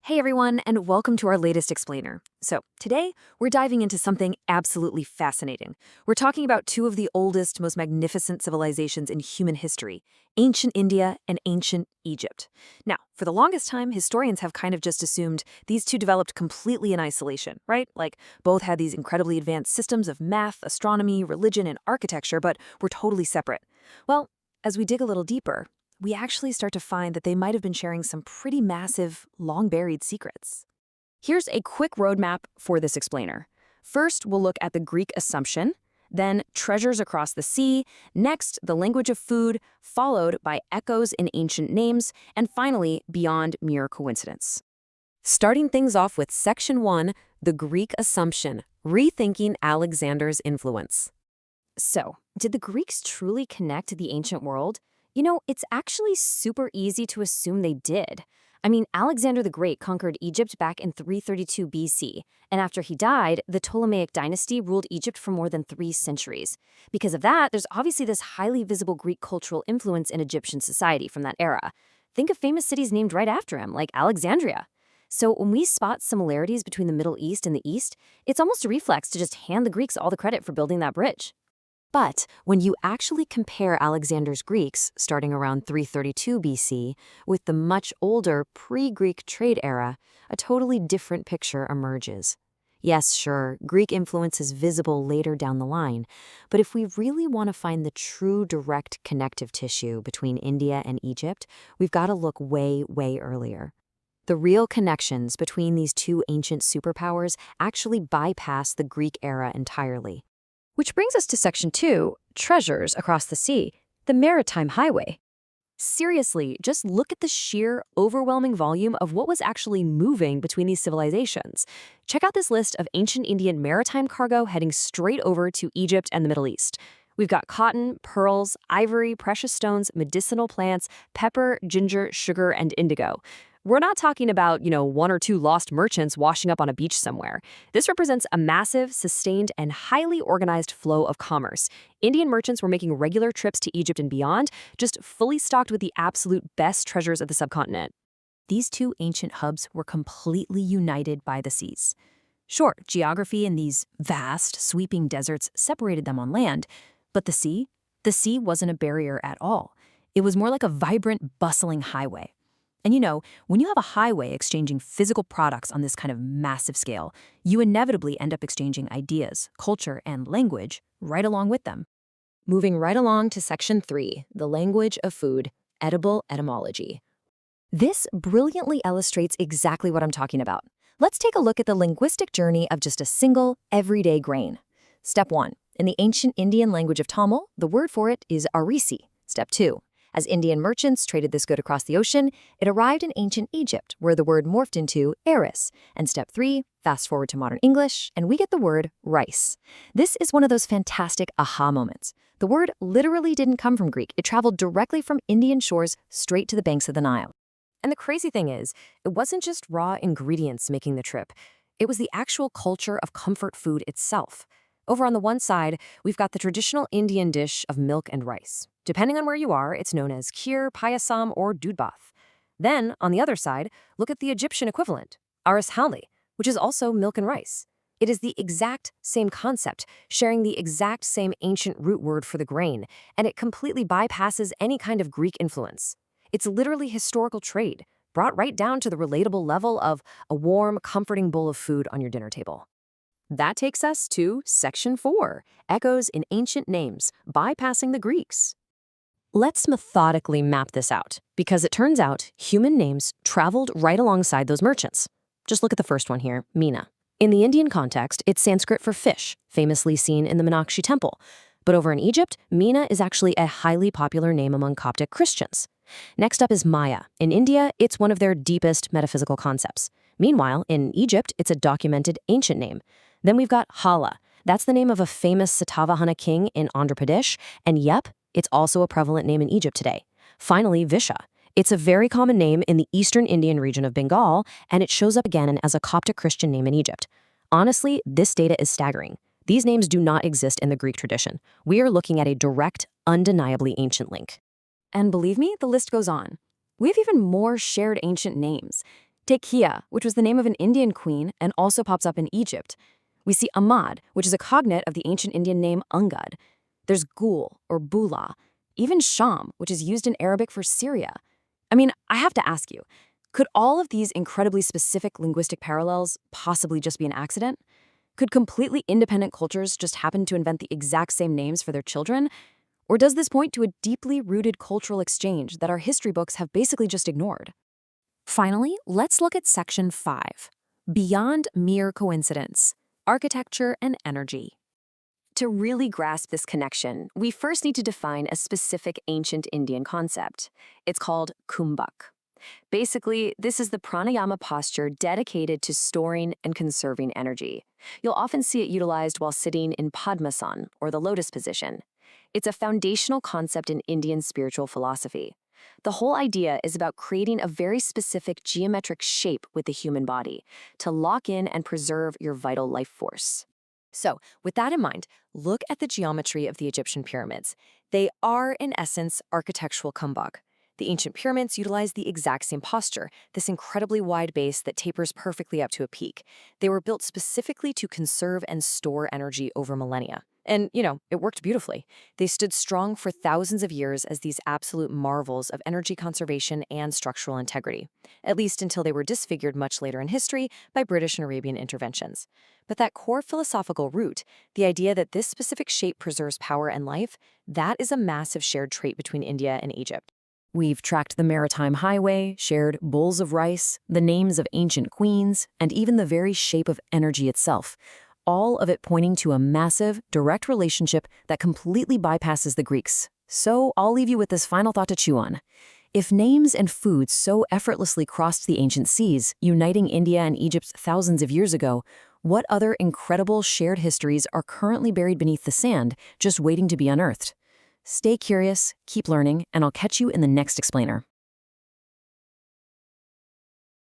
Hey everyone, and welcome to our latest explainer. So, today we're diving into something absolutely fascinating. We're talking about two of the oldest, most magnificent civilizations in human history, ancient India and ancient Egypt. Now, for the longest time, historians have kind of just assumed these two developed completely in isolation, right? Like, both had these incredibly advanced systems of math, astronomy, religion, and architecture, but were totally separate. Well, as we dig a little deeper, we actually start to find that they might have been sharing some pretty massive, long-buried secrets. Here's a quick roadmap for this explainer. First, we'll look at the Greek assumption, then treasures across the sea, next, the language of food, followed by echoes in ancient names, and finally, beyond mere coincidence. Starting things off with Section 1, the Greek assumption, rethinking Alexander's influence. So, did the Greeks truly connect to the ancient world? It's actually super easy to assume they did. I mean, Alexander the Great conquered Egypt back in 332 BC, and after he died, the Ptolemaic dynasty ruled Egypt for more than 3 centuries. Because of that, there's obviously this highly visible Greek cultural influence in Egyptian society from that era. Think of famous cities named right after him, like Alexandria. So when we spot similarities between the Middle East and the East, it's almost a reflex to just hand the Greeks all the credit for building that bridge. But when you actually compare Alexander's Greeks, starting around 332 BC, with the much older pre-Greek trade era, a totally different picture emerges. Yes, sure, Greek influence is visible later down the line, but if we really want to find the true direct connective tissue between India and Egypt, we've got to look way, way earlier. The real connections between these two ancient superpowers actually bypass the Greek era entirely. Which brings us to Section 2, treasures across the sea, the maritime highway. Seriously, just look at the sheer, overwhelming volume of what was actually moving between these civilizations. Check out this list of ancient Indian maritime cargo heading straight over to Egypt and the Middle East. We've got cotton, pearls, ivory, precious stones, medicinal plants, pepper, ginger, sugar, and indigo. We're not talking about, 1 or 2 lost merchants washing up on a beach somewhere. This represents a massive, sustained, and highly organized flow of commerce. Indian merchants were making regular trips to Egypt and beyond, just fully stocked with the absolute best treasures of the subcontinent. These two ancient hubs were completely united by the seas. Sure, geography in these vast, sweeping deserts separated them on land, but the sea wasn't a barrier at all. It was more like a vibrant, bustling highway. And when you have a highway exchanging physical products on this kind of massive scale, you inevitably end up exchanging ideas, culture, and language right along with them. Moving right along to Section 3, the language of food, edible etymology. This brilliantly illustrates exactly what I'm talking about. Let's take a look at the linguistic journey of just a single, everyday grain. Step 1. In the ancient Indian language of Tamil, the word for it is arisi. Step 2. As Indian merchants traded this good across the ocean, it arrived in ancient Egypt, where the word morphed into eris. And step 3, fast forward to modern English, and we get the word rice. This is one of those fantastic aha moments. The word literally didn't come from Greek. It traveled directly from Indian shores straight to the banks of the Nile. And the crazy thing is, it wasn't just raw ingredients making the trip. It was the actual culture of comfort food itself. Over on the one side, we've got the traditional Indian dish of milk and rice. Depending on where you are, it's known as kheer, payasam, or doodh bath. Then, on the other side, look at the Egyptian equivalent, aris halli, which is also milk and rice. It is the exact same concept, sharing the exact same ancient root word for the grain, and it completely bypasses any kind of Greek influence. It's literally historical trade, brought right down to the relatable level of a warm, comforting bowl of food on your dinner table. That takes us to Section 4, echoes in ancient names, bypassing the Greeks. Let's methodically map this out, because it turns out human names traveled right alongside those merchants. Just look at the first one here, Meena. In the Indian context, it's Sanskrit for fish, famously seen in the Meenakshi temple. But over in Egypt, Meena is actually a highly popular name among Coptic Christians. Next up is Maya. In India, it's one of their deepest metaphysical concepts. Meanwhile, in Egypt, it's a documented ancient name. Then we've got Hala. That's the name of a famous Satavahana king in Andhra Pradesh, and yep, it's also a prevalent name in Egypt today. Finally, Visha. It's a very common name in the eastern Indian region of Bengal, and it shows up again as a Coptic Christian name in Egypt. Honestly, this data is staggering. These names do not exist in the Greek tradition. We are looking at a direct, undeniably ancient link. And believe me, the list goes on. We have even more shared ancient names. Take Kia, which was the name of an Indian queen and also pops up in Egypt. We see Ahmad, which is a cognate of the ancient Indian name Ungad. There's Ghul, or Bula, even Sham, which is used in Arabic for Syria. I mean, I have to ask you, could all of these incredibly specific linguistic parallels possibly just be an accident? Could completely independent cultures just happen to invent the exact same names for their children? Or does this point to a deeply rooted cultural exchange that our history books have basically just ignored? Finally, let's look at Section 5, Beyond Mere Coincidence, Architecture and Energy. To really grasp this connection, we first need to define a specific ancient Indian concept. It's called kumbhak. Basically, this is the pranayama posture dedicated to storing and conserving energy. You'll often see it utilized while sitting in Padmasana, or the lotus position. It's a foundational concept in Indian spiritual philosophy. The whole idea is about creating a very specific geometric shape with the human body to lock in and preserve your vital life force. So, with that in mind, look at the geometry of the Egyptian pyramids. They are, in essence, architectural kumbhak. The ancient pyramids utilized the exact same posture, this incredibly wide base that tapers perfectly up to a peak. They were built specifically to conserve and store energy over millennia. And, it worked beautifully. They stood strong for thousands of years as these absolute marvels of energy conservation and structural integrity, at least until they were disfigured much later in history by British and Arabian interventions. But that core philosophical root, the idea that this specific shape preserves power and life, that is a massive shared trait between India and Egypt. We've tracked the maritime highway, shared bowls of rice, the names of ancient queens, and even the very shape of energy itself. All of it pointing to a massive, direct relationship that completely bypasses the Greeks. So I'll leave you with this final thought to chew on. If names and foods so effortlessly crossed the ancient seas, uniting India and Egypt thousands of years ago, what other incredible shared histories are currently buried beneath the sand, just waiting to be unearthed? Stay curious, keep learning, and I'll catch you in the next explainer.